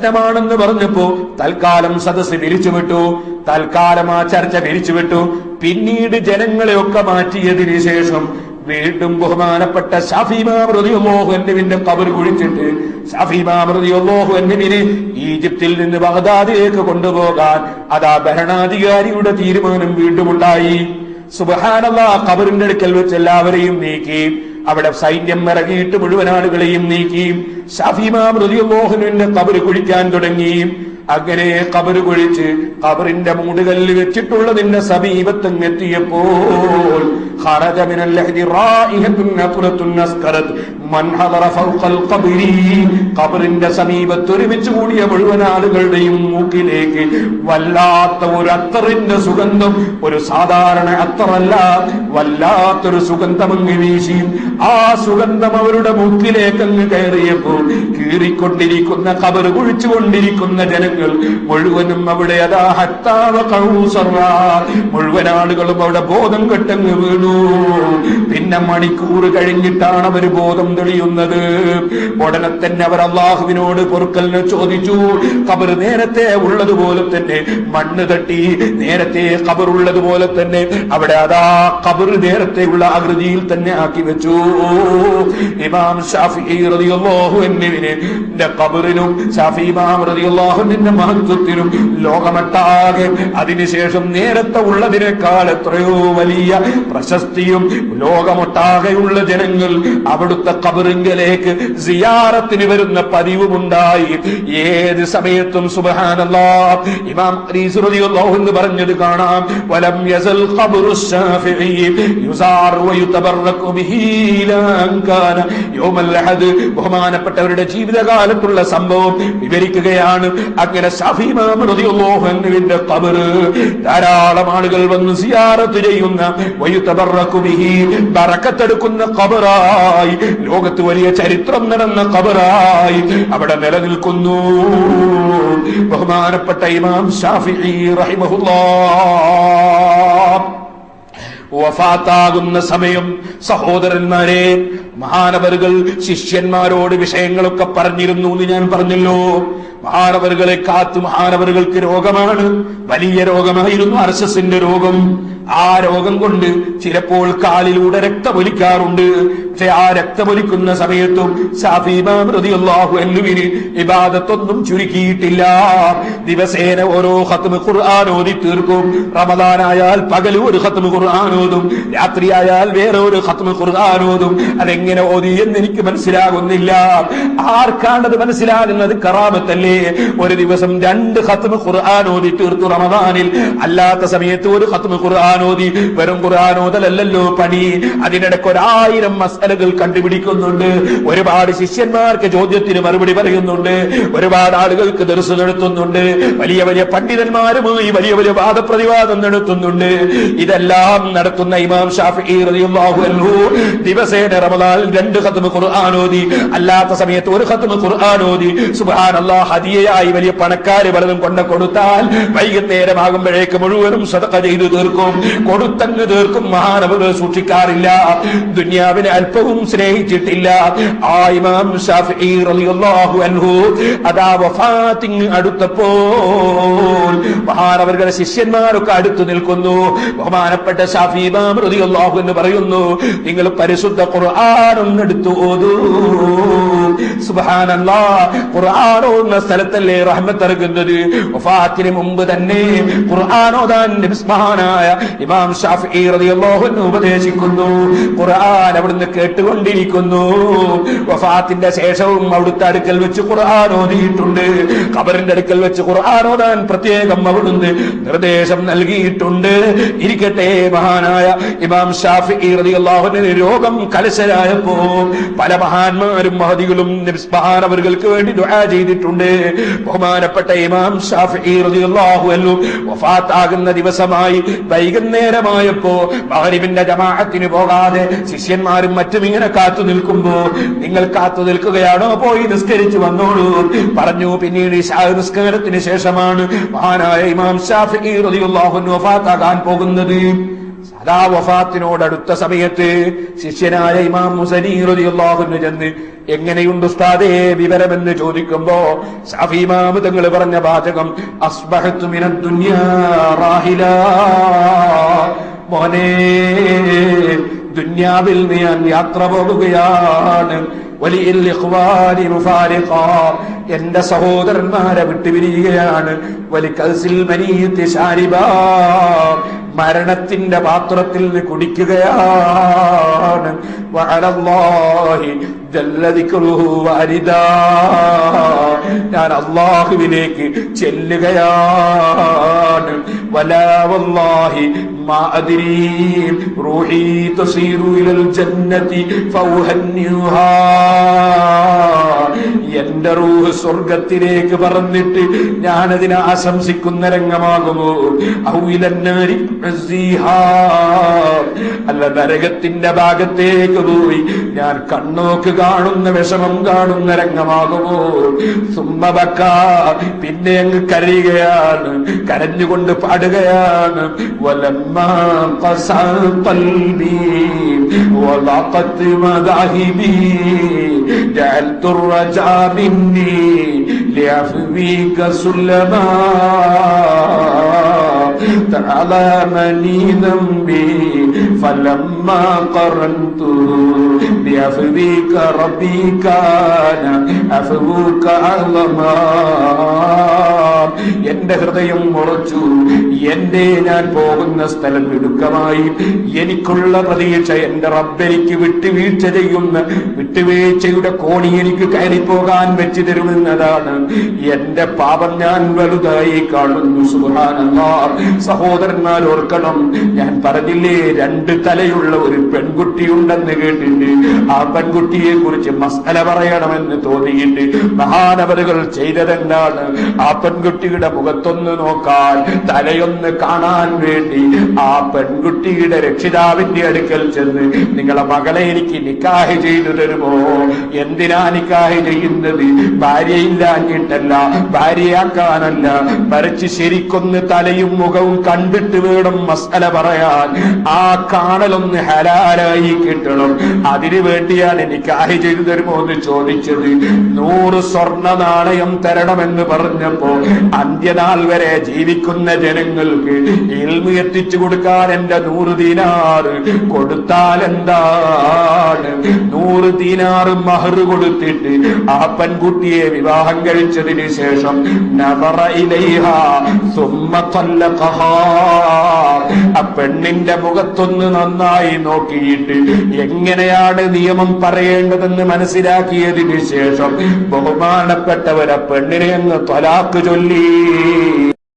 പ്രശ്നമാണെന്ന് പറഞ്ഞപ്പോ തൽക്കാലം സദസ്സ് പിരിച്ചുവിട്ടു. തൽക്കാലം ആ ചർച്ച പിരിച്ചുവിട്ടു. പിന്നീട് ജനങ്ങളെയൊക്കെ മാറ്റിയതിനു ശേഷം വീണ്ടും ബഹുമാനപ്പെട്ട ശാഫി ഇമാം റളിയല്ലാഹു അൻഹുവിന്റെ ഖബർ കുഴിച്ചിട്ട് ശാഫി ഇമാം റളിയല്ലാഹു അൻഹുവിനെ ഈജിപ്തിൽ നിന്ന് ബഗ്ദാദിലേക്ക് കൊണ്ടുപോകാൻ അതാ ഭരണാധികാരിയുടെ തീരുമാനം വീണ്ടും ഉണ്ടായി. സുബ്ഹാനല്ലാഹ്. ഖബറിന്റെ അടുക്കൽ വെച്ച് എല്ലാവരെയും നീക്കി. അവിടെ സൈന്യം ഇറങ്ങിയിട്ട് മുഴുവൻ ആളുകളെയും നീക്കി. ശാഫി ഇമാം റളിയല്ലാഹു അൻഹുവിന്റെ ഖബർ കുഴിക്കാൻ തുടങ്ങി. അങ്ങനെ ഖബർ കുഴിച്ച് ഖബറിന്റെ മൂടുകല്ലിൽ വെച്ചിട്ടുള്ളതിന്റെ സമീപത്തെത്തിയപ്പോൾ ഖറജ മിനൽ ലഹ്ദി റായിഹത്തുൻ നഫറത്തുൻ അസ്കറത് മൻ ഹദറ ഫൗഖൽ ഖബരി. ഖബറിന്റെ സമീപത്ത് ഒരുമിച്ച് കൂടിയ മുഴുവൻ ആളുകളുടെയും മൂക്കിലേക്ക് വല്ലാത്ത ഒരു അത്തറിന്റെ സുഗന്ധം, ഒരു സാധാരണ അത്തറല്ല, വല്ലാത്തൊരു സുഗന്ധം അങ്ങ് വീശി. ആ സുഗന്ധം അവരുടെ മൂക്കിലേക്ക് അങ്ങ് കയറിയപ്പോൾ കീറിക്കൊണ്ടിരിക്കുന്ന ഖബർ കുഴിച്ചുകൊണ്ടിരിക്കുന്ന ജനങ്ങൾ മുഴുവനും അവിടെ അതാ ഹത്താവ കൗസറ, മുഴുവൻ ആളുകളും അവിടെ ബോധം കെട്ടങ്ങ് വീണു. പിന്നെ മണിക്കൂർ കഴിഞ്ഞിട്ടാണ് അവർ ബോധം തെളിയുന്നത്. ഉടനെ തന്നെ അവർ അള്ളാഹുവിനോട് പൊറുക്കലിനെ ചോദിച്ചു. ഖബർ നേരത്തെ ഉള്ളതുപോലെ തന്നെ മണ്ണ് തട്ടി, നേരത്തെ ഖബർ ഉള്ളതുപോലെ തന്നെ അവിടെ അതാ ഖബർ നേരത്തെ ഉള്ള ആകൃതിയിൽ തന്നെ ആക്കി വെച്ചു. ഇമാം ശാഫിഈ റളിയല്ലാഹു അൻഹുവിനെ ഖബറിനും ശാഫി ഇമാം റളിയല്ലാഹു അൻഹുവിന്റെ മഹത്വത്തിനും ലോകമൊട്ടാകെ അതിനുശേഷം നേരത്തെ ഉള്ളതിനേക്കാൾ എത്രയോ വലിയ പ്രശസ്തിയും ലോകമൊട്ടാകെയുള്ള ജനങ്ങൾ അവിടുത്തെ ഖബറിങ്കലേക്ക് സിയാറത്തിന് വരുന്ന പതിവുമുണ്ടായി. ഏത് സമയത്തും സുബ്ഹാനല്ലാഹ്. ഇമാം ഖരീസ് റളിയല്ലാഹു അൻഹു പറഞ്ഞത് കാണാം. വലം യസൽ ഖബ്റു ശാഫിഈ യുസാർ വയുതബറകു ബിഹി ലാ കാന യൗമൽ അഹദ്. ബഹുമാനപ്പെട്ടവരുടെ ജീവിതകാലത്തുള്ള സംഭവം വിവരിക്കുകയാണ്. അങ്ങനെ ശാഫി ഇമാം റളിയല്ലാഹു അൻഹുവിന്റെ ഖബർ ധാരാളം ആളുകൾ വന്ന് സിയാറത്ത് ചെയ്യുന്ന, വയുതബറകു ബിഹി ബറക്കത്തെടുക്കുന്ന ഖബറായി, ലോകത്ത് വലിയ ചരിത്രം നടന്ന ഖബറായി അവിടെ നിലനിൽക്കുന്നു. ബഹുമാനപ്പെട്ട ഇമാം ശാഫിഈ റഹിമഹുല്ലാഹ് വഫാത്താകുന്ന സമയം സഹോദരന്മാരെ, മഹാനവറുകൾ ശിഷ്യന്മാരോട് വിഷയങ്ങളൊക്കെ പറഞ്ഞിരുന്നു എന്ന് ഞാൻ പറഞ്ഞല്ലോ. മഹാനവറുകളെ കാത്തു, മഹാനവറുകൾക്ക് രോഗമാണ്, വലിയ രോഗമായിരുന്നു അർശസിന്റെ രോഗം. ആ രോഗം കൊണ്ട് ചിലപ്പോൾ കാലിലൂടെ രക്തമൊലിക്കാറുണ്ട്. പക്ഷെ ആ രക്തമൊലിക്കുന്ന സമയത്തും ശാഫി ഇമാം റളിയല്ലാഹു അൻഹുവിന് ഇബാദത്തൊന്നും ചുരുക്കിയിട്ടില്ല. ദിവസേന ഓരോ ഖത്മ് ഖുർആൻ ഓതി തീർക്കും. റമദാനായാൽ പകൽ ഒരു ഖത്മ് ഖുർആൻ ഓതും, രാത്രിയായാൽ വേറെ ഒരു ഖത്മ് ഖുർആൻ ഓതും. അതെങ്ങനെ ഓതി എന്ന് എനിക്ക് മനസ്സിലാകുന്നില്ല. ആർക്കാണത് മനസ്സിലാകുന്നത്? കറാമത്തല്ലേ. ഒരു ദിവസം 2 ഖത്മ് ഖുർആൻ ഓതി തീർത്തു റമദാനിൽ. അല്ലാത്ത സമയത്ത് ഒരു ഖത്മ് ഖുർആൻ ഓതി. വെറും ഖുർആൻ ഓതലല്ലോ പണി, അതിനിടയ്ക്ക് 1000 മസ്അലകൾ കണ്ടുപിടിക്കുന്നുണ്ട്. ഒരുപാട് ശിഷ്യന്മാർക്ക് ചോദ്യത്തിന് മറുപടി പറയുന്നുണ്ട്. ഒരുപാട് ആളുകൾക്ക് ദർസ് നടത്തുന്നുണ്ട്. വലിയ വലിയ പണ്ഡിതന്മാരുമായി വലിയ വലിയ വാദപ്രതിവാദം നടത്തുന്നുണ്ട്. ഇതെല്ലാം നടത്തുന്ന ഇമാം ശാഫിഈ റളിയല്ലാഹു അൻഹു ദിവസേന റമദാൻ 2 ഖത്മ് ഖുർആൻ ഓതി. അല്ലാത്ത സമയത്ത് ഒരു ഖത്മ് ഖുർആൻ ഓതി. സുബ്ഹാനല്ലാഹ്. ഹദിയയായി വലിയ പണക്കാര് പലതും കൊണ്ട് കൊടുത്താൽ വൈകുന്നേരമാകുമ്പോഴേക്ക് മുഴുവനും സദഖ ചെയ്തു തീർക്കും, കൊടുത്തങ്ങ് തീർക്കും. മഹാനവർ സൂക്ഷിക്കാറില്ല, ദുനിയാവിനെ അല്പവും സ്നേഹിച്ചിട്ടില്ല. ആ ഇമാം ശാഫിഈ റളിയല്ലാഹു അൻഹു അതാ വഫാത്തിങ് അടുത്തപ്പോൾ മഹാനവരുടെ ശിഷ്യന്മാരൊക്കെ അടുത്തു നിൽക്കുന്നു. ബഹുമാനപ്പെട്ട ശാഫി ഇമാം റളിയല്ലാഹു അൻഹു പറയുന്നു, നിങ്ങൾ പരിശുദ്ധ ഖുർആൻ ഒന്നെടുത്തു ഓതൂ. സുബ്ഹാനല്ലാഹ്. ഖുർആൻ ഓതുന്ന സ്ഥലത്തല്ലേ റഹ്മത്ത് ഇറങ്ങുന്നത്. വഫാത്തിന് മുമ്പ് തന്നെ ഖുർആൻ ഓതാൻ മഹാനായ ഇമാം ശാഫിഈ റളിയല്ലാഹു അൻഹു ഉപദേശിക്കുന്നു. ഖുർആൻ അവിടുന്ന് കേട്ടുകൊണ്ടിരിക്കുന്നു. വഫാത്തിന്റെ ശേഷവും അവിടുത്തെ അടുക്കൽ വെച്ച് ഖുർആൻ ഓതിയിട്ടുണ്ട്. ഖബറിന്റെ അടുക്കൽ വെച്ച് ഖുർആൻ ഓതാൻ പ്രത്യേകം അവിടുന്ന് നിർദ്ദേശം നൽകിയിട്ടുണ്ട്. ഇരിക്കട്ടെ, മഹാനായ ഇമാം ശാഫിഈ റളിയല്ലാഹു അൻഹു രോഗം കലശലായപ്പോ പല മഹാന്മാരും മഹദികളും മഹാനവറുകൾക്ക് വേണ്ടി ദുആ ചെയ്തിട്ടുണ്ട്. ബഹുമാനപ്പെട്ട ഇമാം ശാഫിഈ റളിയല്ലാഹു അൻഹു വഫാത്താകുന്ന ദിവസമായി വൈകുന്നേരമായപ്പോ മഗ്‌രിബിന്റെ ജമാഅത്തിന് പോകാതെ ശിഷ്യന്മാരും മറ്റും ഇങ്ങനെ കാത്തു നിൽക്കുമ്പോ, നിങ്ങൾ കാത്തു നിൽക്കുകയാണോ? പോയി നിസ്കരിച്ചു വന്നോളൂ പറഞ്ഞു. പിന്നീട് ഇശാ നിസ്കാരത്തിന് ശേഷമാണ് മഹാനായ ഇമാം ശാഫിഈ റളിയല്ലാഹു അൻഹു വഫാത്താകാൻ പോകുന്നത്. സദാ വഫാത്തിനോടടുത്ത സമയത്ത് ശിഷ്യനായ ഇമാം മുസനി റളിയല്ലാഹു അൻഹു ചെന്ന് എങ്ങനെയുണ്ട് ഉസ്താദേ വിവരമെന്ന് ചോദിക്കുമ്പോ ശാഫി ഇമാം തങ്ങൾ പറഞ്ഞ വാചകം അസ്ബഹതു മിനദ് ദുനിയാ റാഹിലാ, മോനെ ദുനിയാവിൽ ഞാൻ യാത്ര പോകുകയാണ്. വലിൽ ഇഖ്വാനി മുഫാരിഖാ, എന്റെ സഹോദരന്മാരെ വിട്ടുപിരിയുകയാണ്. വലി കൽസിൽ മനീത്തി ശാരിബാ, മരണത്തിന്റെ പാത്രത്തിൽ നിന്ന് കുടിക്കുകയാണ്. വഅലല്ലാഹി ജല്ല ദിക്റുഹു വാരിദാ, ഞാൻ അല്ലാഹുവിലേക്ക് ചെല്ലുകയാണ്. വലാ വല്ലാഹി മാ അദ്രീ റൂഹി തസീറു ഇലൽ ജന്നതി ഫൗഹന്നിഹാ, എന്റെ റൂഹ് സ്വർഗത്തിലേക്ക് പറന്നിട്ട് ഞാനതിനെ ആശംസിക്കുന്ന രംഗമാകുമോ? ഔലന്നരി അല്ല, നരകത്തിന്റെ ഭാഗത്തേക്ക് പോയി ഞാൻ കണ്ണോക്ക് കാണുന്ന വിഷമം കാണുന്ന രംഗമാകുമോ? സുമ്മബക്ക, പിന്നെ അങ്ങ് കരയുകയാണ്, കരഞ്ഞുകൊണ്ട് പാടുകയാണ്. വലമ്മാ ഖസാ ഖൽബി വദഖത് മദാഹിബി ജഅൽതു الرجاء مني لعفوك سلما تعلمني ذنبي فلما قرنت بعفوك ربي كان عفوك أعظما. എന്റെ ഹൃദയം മുറച്ചു, എന്റെ ഞാൻ പോകുന്ന സ്ഥലം ഇടുക്കമായി. എനിക്കുള്ള പ്രതീക്ഷ എന്റെ റബ്ബെനിക്ക് വിട്ടുവീഴ്ച ചെയ്യുന്ന വിട്ടുവീഴ്ചയുടെ കോണി എനിക്ക് കയറിപ്പോകാൻ വെച്ചു തരുമെന്നതാണ്. എന്റെ പാപം ഞാൻ വലുതായി കാണുന്നു. സുബ്ഹാനല്ലാഹ്. സഹോദരന്മാർ ഓർക്കണം, ഞാൻ പറഞ്ഞില്ലേ 2 തലയുള്ള ഒരു പെൺകുട്ടിയുണ്ടെന്ന് കേട്ടിട്ട് ആ പെൺകുട്ടിയെ കുറിച്ച് മസ്അല പറയണമെന്ന് തോന്നിയിട്ട് മഹാനവറുകൾ ചെയ്തതെന്താണ്? ആ പെൺകുട്ടിയുടെ മുഖത്തൊന്ന് നോക്കാൻ, തലയൊന്ന് കാണാൻ വേണ്ടി ആ പെൺകുട്ടിയുടെ രക്ഷിതാവിന്റെ അടുക്കൽ ചെന്ന് നിങ്ങളെ മകളെ എനിക്ക് നിക്കാഹ് ചെയ്തു തരുമോ? എന്തിനാ നിക്കാഹ് ചെയ്യുന്നത്? ഭാര്യയില്ലാഞ്ഞിട്ടല്ല, ഭാര്യയാക്കാനല്ല, മറിച്ച് ശരിക്കൊന്ന് തലയും മുഖവും കണ്ടിട്ട് വേണം മസ്അല പറയാൻ. ആ കാണലൊന്ന് ഹലാലായി കിട്ടണം. അതിനു വേണ്ടിയാണ് നിക്കാഹ് ചെയ്തു തരുമോ എന്ന് ചോദിച്ചത്. 100 സ്വർണ്ണ നാണയം തരണമെന്ന് പറഞ്ഞപ്പോ അന്ത്യനാൾ വരെ ജീവിക്കുന്ന ജനങ്ങൾക്ക് ഇൽമു എത്തിച്ചു കൊടുക്കാൻ എന്റെ 100 ദീനാറ് കൊടുത്താൽ എന്താണ്? 100 ദീനാറ് മഹർ കൊടുത്തിട്ട് ആ പെൺകുട്ടിയെ വിവാഹം കഴിച്ചതിന് ശേഷം നദറ ഇലൈഹാ സുമ്മ തല്ലഖഹാ, ആ പെണ്ണിന്റെ മുഖത്തൊന്ന് നന്നായി നോക്കിയിട്ട് എങ്ങനെയാണ് നിയമം പറയേണ്ടതെന്ന് മനസ്സിലാക്കിയതിന് ശേഷം ബഹുമാനപ്പെട്ടവരെ പെണ്ണിനെ അങ്ങ് ത്വലാഖ് ചൊല്ലി.